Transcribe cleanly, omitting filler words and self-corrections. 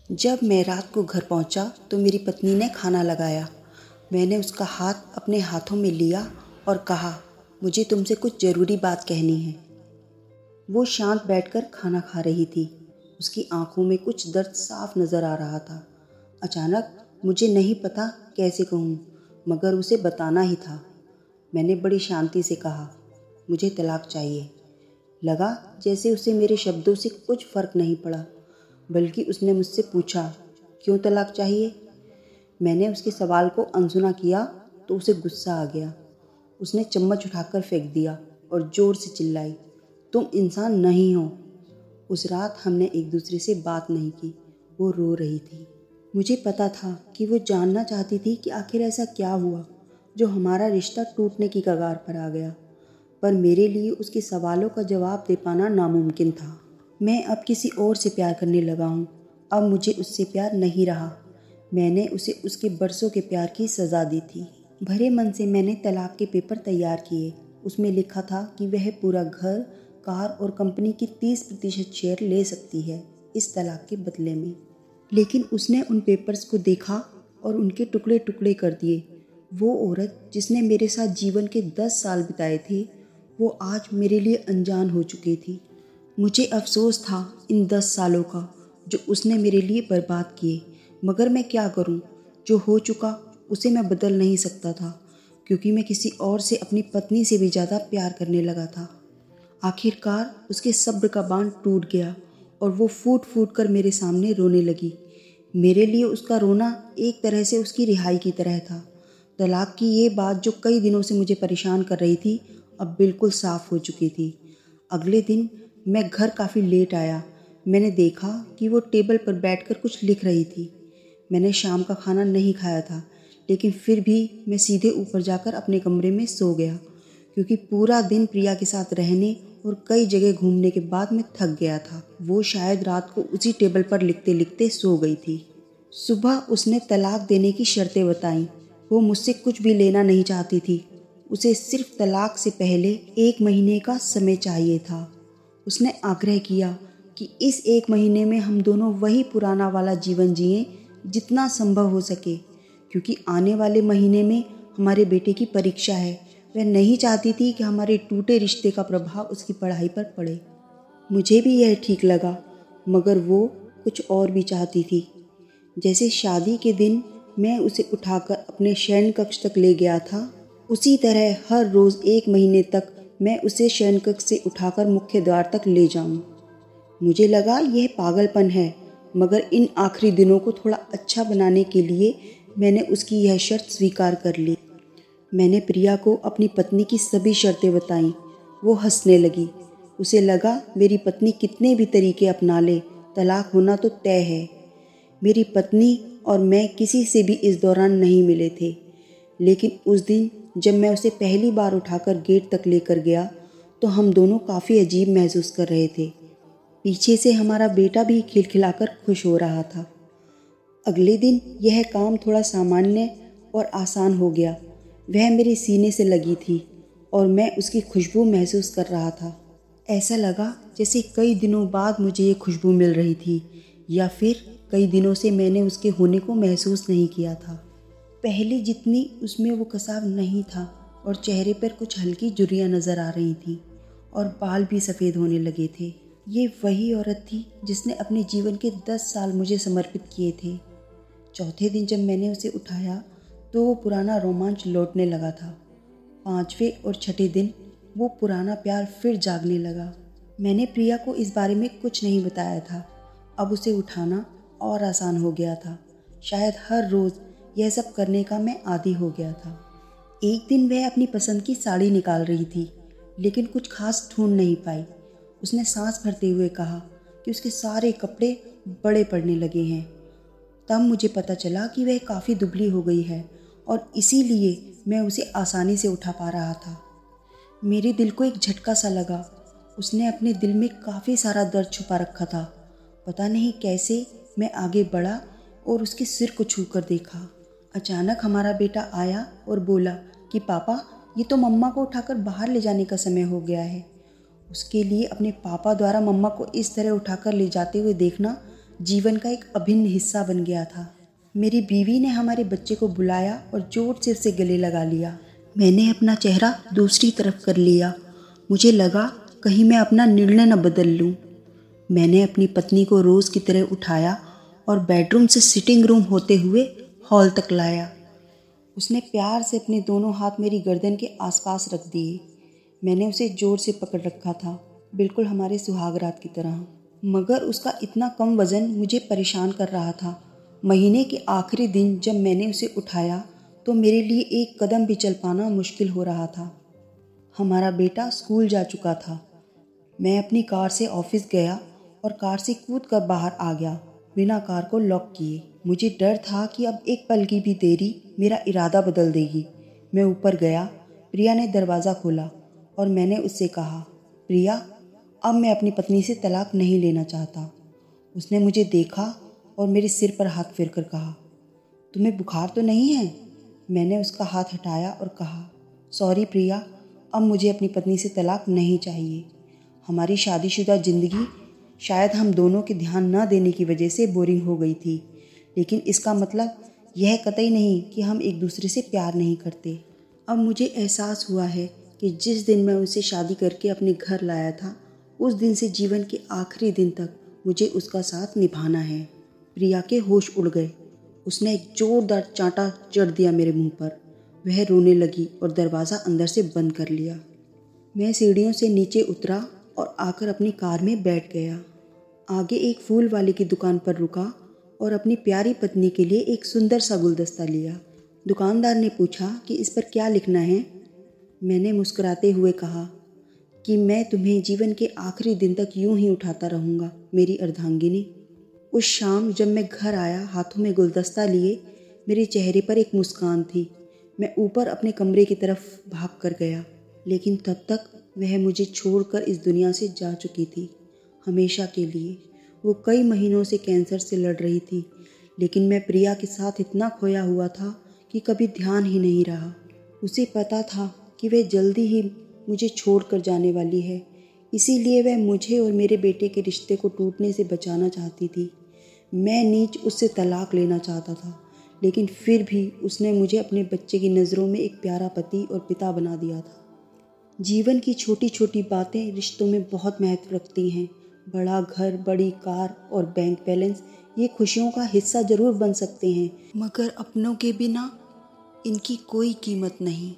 जब मैं रात को घर पहुंचा तो मेरी पत्नी ने खाना लगाया। मैंने उसका हाथ अपने हाथों में लिया और कहा, मुझे तुमसे कुछ ज़रूरी बात कहनी है। वो शांत बैठकर खाना खा रही थी। उसकी आंखों में कुछ दर्द साफ नज़र आ रहा था। अचानक मुझे नहीं पता कैसे कहूँ, मगर उसे बताना ही था। मैंने बड़ी शांति से कहा, मुझे तलाक चाहिए। लगा जैसे उसे मेरे शब्दों से कुछ फ़र्क नहीं पड़ा, बल्कि उसने मुझसे पूछा, क्यों तलाक चाहिए? मैंने उसके सवाल को अनसुना किया तो उसे गुस्सा आ गया। उसने चम्मच उठाकर फेंक दिया और ज़ोर से चिल्लाई, तुम इंसान नहीं हो। उस रात हमने एक दूसरे से बात नहीं की। वो रो रही थी। मुझे पता था कि वो जानना चाहती थी कि आखिर ऐसा क्या हुआ जो हमारा रिश्ता टूटने की कगार पर आ गया, पर मेरे लिए उसके सवालों का जवाब दे पाना नामुमकिन था। मैं अब किसी और से प्यार करने लगा हूँ। अब मुझे उससे प्यार नहीं रहा। मैंने उसे उसके बरसों के प्यार की सज़ा दी थी। भरे मन से मैंने तलाक के पेपर तैयार किए। उसमें लिखा था कि वह पूरा घर, कार और कंपनी की 30% शेयर ले सकती है इस तलाक के बदले में। लेकिन उसने उन पेपर्स को देखा और उनके टुकड़े टुकड़े कर दिए। वो औरत जिसने मेरे साथ जीवन के 10 साल बिताए थे, वो आज मेरे लिए अनजान हो चुकी थी। मुझे अफसोस था इन 10 सालों का जो उसने मेरे लिए बर्बाद किए, मगर मैं क्या करूं? जो हो चुका उसे मैं बदल नहीं सकता था, क्योंकि मैं किसी और से अपनी पत्नी से भी ज़्यादा प्यार करने लगा था। आखिरकार उसके सब्र का बांध टूट गया और वो फूट फूट कर मेरे सामने रोने लगी। मेरे लिए उसका रोना एक तरह से उसकी रिहाई की तरह था। तलाक की ये बात जो कई दिनों से मुझे परेशान कर रही थी, अब बिल्कुल साफ हो चुकी थी। अगले दिन मैं घर काफ़ी लेट आया। मैंने देखा कि वो टेबल पर बैठकर कुछ लिख रही थी। मैंने शाम का खाना नहीं खाया था, लेकिन फिर भी मैं सीधे ऊपर जाकर अपने कमरे में सो गया, क्योंकि पूरा दिन प्रिया के साथ रहने और कई जगह घूमने के बाद मैं थक गया था। वो शायद रात को उसी टेबल पर लिखते लिखते सो गई थी। सुबह उसने तलाक देने की शर्तें बताईं। वो मुझसे कुछ भी लेना नहीं चाहती थी। उसे सिर्फ तलाक से पहले 1 महीने का समय चाहिए था। उसने आग्रह किया कि इस 1 महीने में हम दोनों वही पुराना वाला जीवन जिएं जितना संभव हो सके, क्योंकि आने वाले महीने में हमारे बेटे की परीक्षा है। वह नहीं चाहती थी कि हमारे टूटे रिश्ते का प्रभाव उसकी पढ़ाई पर पड़े। मुझे भी यह ठीक लगा, मगर वो कुछ और भी चाहती थी। जैसे शादी के दिन मैं उसे उठाकर अपने शयन कक्ष तक ले गया था, उसी तरह हर रोज़ 1 महीने तक मैं उसे शयन कक्ष से उठाकर मुख्य द्वार तक ले जाऊं। मुझे लगा यह पागलपन है, मगर इन आखिरी दिनों को थोड़ा अच्छा बनाने के लिए मैंने उसकी यह शर्त स्वीकार कर ली। मैंने प्रिया को अपनी पत्नी की सभी शर्तें बताईं। वो हंसने लगी। उसे लगा मेरी पत्नी कितने भी तरीके अपना ले, तलाक होना तो तय है। मेरी पत्नी और मैं किसी से भी इस दौरान नहीं मिले थे, लेकिन उस दिन जब मैं उसे पहली बार उठाकर गेट तक लेकर गया तो हम दोनों काफ़ी अजीब महसूस कर रहे थे। पीछे से हमारा बेटा भी खिलखिलाकर खुश हो रहा था। अगले दिन यह काम थोड़ा सामान्य और आसान हो गया। वह मेरे सीने से लगी थी और मैं उसकी खुशबू महसूस कर रहा था। ऐसा लगा जैसे कई दिनों बाद मुझे ये खुशबू मिल रही थी, या फिर कई दिनों से मैंने उसके होने को महसूस नहीं किया था। पहले जितनी उसमें वो कसाव नहीं था और चेहरे पर कुछ हल्की झुर्रियाँ नज़र आ रही थीं और बाल भी सफ़ेद होने लगे थे। ये वही औरत थी जिसने अपने जीवन के 10 साल मुझे समर्पित किए थे। चौथे दिन जब मैंने उसे उठाया तो वो पुराना रोमांच लौटने लगा था। 5वें और 6ठे दिन वो पुराना प्यार फिर जागने लगा। मैंने प्रिया को इस बारे में कुछ नहीं बताया था। अब उसे उठाना और आसान हो गया था। शायद हर रोज़ यह सब करने का मैं आदी हो गया था। एक दिन वह अपनी पसंद की साड़ी निकाल रही थी, लेकिन कुछ खास ढूंढ नहीं पाई। उसने सांस भरते हुए कहा कि उसके सारे कपड़े बड़े पड़ने लगे हैं। तब मुझे पता चला कि वह काफ़ी दुबली हो गई है और इसीलिए मैं उसे आसानी से उठा पा रहा था। मेरे दिल को एक झटका सा लगा। उसने अपने दिल में काफ़ी सारा दर्द छुपा रखा था। पता नहीं कैसे मैं आगे बढ़ा और उसके सिर को छूकर देखा। अचानक हमारा बेटा आया और बोला कि पापा, ये तो मम्मा को उठाकर बाहर ले जाने का समय हो गया है। उसके लिए अपने पापा द्वारा मम्मा को इस तरह उठाकर ले जाते हुए देखना जीवन का एक अभिन्न हिस्सा बन गया था। मेरी बीवी ने हमारे बच्चे को बुलाया और जोर से उसे गले लगा लिया। मैंने अपना चेहरा दूसरी तरफ कर लिया। मुझे लगा कहीं मैं अपना निर्णय न बदल लूं। मैंने अपनी पत्नी को रोज़ की तरह उठाया और बेडरूम से सिटिंग रूम होते हुए हॉल तक लाया। उसने प्यार से अपने दोनों हाथ मेरी गर्दन के आसपास रख दिए। मैंने उसे जोर से पकड़ रखा था, बिल्कुल हमारे सुहागरात की तरह। मगर उसका इतना कम वज़न मुझे परेशान कर रहा था। महीने के आखिरी दिन जब मैंने उसे उठाया तो मेरे लिए एक कदम भी चल पाना मुश्किल हो रहा था। हमारा बेटा स्कूल जा चुका था। मैं अपनी कार से ऑफिस गया और कार से कूद कर बाहर आ गया, बिना कार को लॉक किए। मुझे डर था कि अब एक पल की भी देरी मेरा इरादा बदल देगी। मैं ऊपर गया। प्रिया ने दरवाज़ा खोला और मैंने उससे कहा, प्रिया, अब मैं अपनी पत्नी से तलाक नहीं लेना चाहता। उसने मुझे देखा और मेरे सिर पर हाथ फेर कर कहा, तुम्हें बुखार तो नहीं है? मैंने उसका हाथ हटाया और कहा, सॉरी प्रिया, अब मुझे अपनी पत्नी से तलाक नहीं चाहिए। हमारी शादीशुदा ज़िंदगी शायद हम दोनों के ध्यान न देने की वजह से बोरिंग हो गई थी, लेकिन इसका मतलब यह कतई नहीं कि हम एक दूसरे से प्यार नहीं करते। अब मुझे एहसास हुआ है कि जिस दिन मैं उसे शादी करके अपने घर लाया था, उस दिन से जीवन के आखिरी दिन तक मुझे उसका साथ निभाना है। प्रिया के होश उड़ गए। उसने एक जोरदार चांटा जड़ दिया मेरे मुंह पर। वह रोने लगी और दरवाज़ा अंदर से बंद कर लिया। मैं सीढ़ियों से नीचे उतरा और आकर अपनी कार में बैठ गया। आगे एक फूल वाले की दुकान पर रुका और अपनी प्यारी पत्नी के लिए एक सुंदर सा गुलदस्ता लिया। दुकानदार ने पूछा कि इस पर क्या लिखना है। मैंने मुस्कुराते हुए कहा कि मैं तुम्हें जीवन के आखिरी दिन तक यूं ही उठाता रहूँगा, मेरी अर्धांगिनी। उस शाम जब मैं घर आया हाथों में गुलदस्ता लिए, मेरे चेहरे पर एक मुस्कान थी। मैं ऊपर अपने कमरे की तरफ भाग कर गया, लेकिन तब तक वह मुझे छोड़कर इस दुनिया से जा चुकी थी, हमेशा के लिए। वो कई महीनों से कैंसर से लड़ रही थी, लेकिन मैं प्रिया के साथ इतना खोया हुआ था कि कभी ध्यान ही नहीं रहा। उसे पता था कि वह जल्दी ही मुझे छोड़कर जाने वाली है, इसीलिए वह मुझे और मेरे बेटे के रिश्ते को टूटने से बचाना चाहती थी। मैं नीच उससे तलाक लेना चाहता था, लेकिन फिर भी उसने मुझे अपने बच्चे की नज़रों में एक प्यारा पति और पिता बना दिया था। जीवन की छोटी छोटी बातें रिश्तों में बहुत महत्व रखती हैं। बड़ा घर, बड़ी कार और बैंक बैलेंस ये खुशियों का हिस्सा ज़रूर बन सकते हैं, मगर अपनों के बिना इनकी कोई कीमत नहीं।